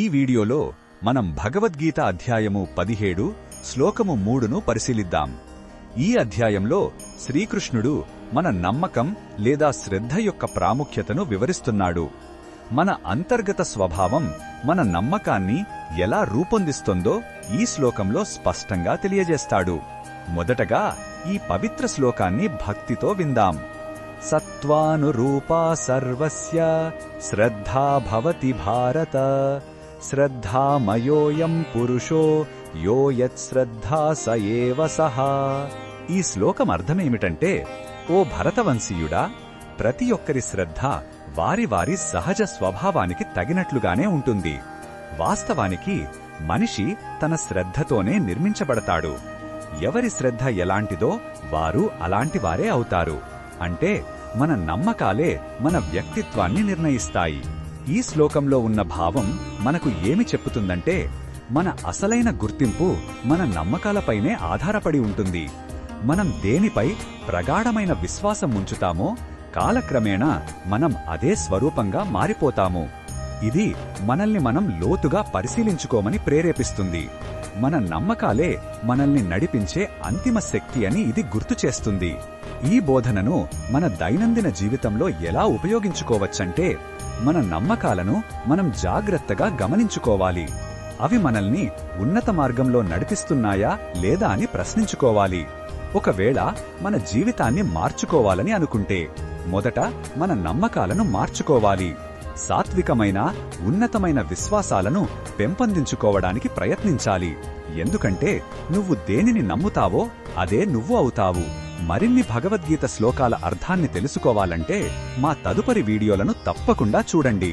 ఈ వీడియోలో మనం భగవద్గీత అధ్యాయము 17 శ్లోకము 3ను పరిశీలిద్దాం. ఈ అధ్యాయంలో శ్రీకృష్ణుడు మన నమ్మకం లేదా శ్రద్ధ యొక్క ప్రాముఖ్యతను వివరిస్తున్నాడు. మన అంతర్గత స్వభావం మన నమ్మకాన్ని ఎలా రూపొందిస్తుందో ఈ శ్లోకంలో స్పష్టంగా తెలియజేస్తాడు. మొదటగా ఈ పవిత్ర శ్లోకాన్ని భక్తితో విందాం. సత్వానురూపా సర్వస్య శ్రద్ధా భవతి భారత, శ్రద్ధామయోయం పురుషో యో యత్శ్రద్ధా స ఏవ సహ. ఈ శ్లోకం అర్థమేమిటంటే, ఓ భరతవంశీయుడా, ప్రతి ఒక్కరి శ్రద్ధ వారి వారి సహజ స్వభావానికి తగినట్లుగానే ఉంటుంది. వాస్తవానికి మనిషి తన శ్రద్ధతోనే నిర్మించబడతాడు. ఎవరి శ్రద్ధ ఎలాంటిదో వారు అలాంటివారే అవుతారు. అంటే మన నమ్మకాలే మన వ్యక్తిత్వాన్ని నిర్ణయిస్తాయి. ఈ శ్లోకంలో ఉన్న భావం మనకు ఏమి చెప్పుతుందంటే, మన అసలైన గుర్తింపు మన నమ్మకాలపైనే ఆధారపడి ఉంటుంది. మనం దేనిపై ప్రగాఢమైన విశ్వాసం ఉంచుతామో కాలక్రమేణా మనం అదే స్వరూపంగా మారిపోతాము. ఇది మనల్ని మనం లోతుగా పరిశీలించుకోమని ప్రేరేపిస్తుంది. మన నమ్మకాలే మనల్ని నడిపించే అంతిమ శక్తి అని ఇది గుర్తు చేస్తుంది. ఈ బోధనను మన దైనందిన జీవితంలో ఎలా ఉపయోగించుకోవచ్చంటే, మన నమ్మకాలను మనం జాగ్రత్తగా గమనించుకోవాలి. అవి మనల్ని ఉన్నత మార్గంలో నడిపిస్తున్నాయా లేదా అని ప్రశ్నించుకోవాలి. ఒకవేళ మన జీవితాన్ని మార్చుకోవాలని అనుకుంటే మొదట మన నమ్మకాలను మార్చుకోవాలి. సాత్వికమైన ఉన్నతమైన విశ్వాసాలను పెంపొందించుకోవడానికి ప్రయత్నించాలి. ఎందుకంటే నువ్వు దేనిని నమ్ముతావో అదే నువ్వు అవుతావు. మరిన్ని భగవద్గీత శ్లోకాల అర్థాన్ని తెలుసుకోవాలంటే మా తదుపరి వీడియోలను తప్పకుండా చూడండి.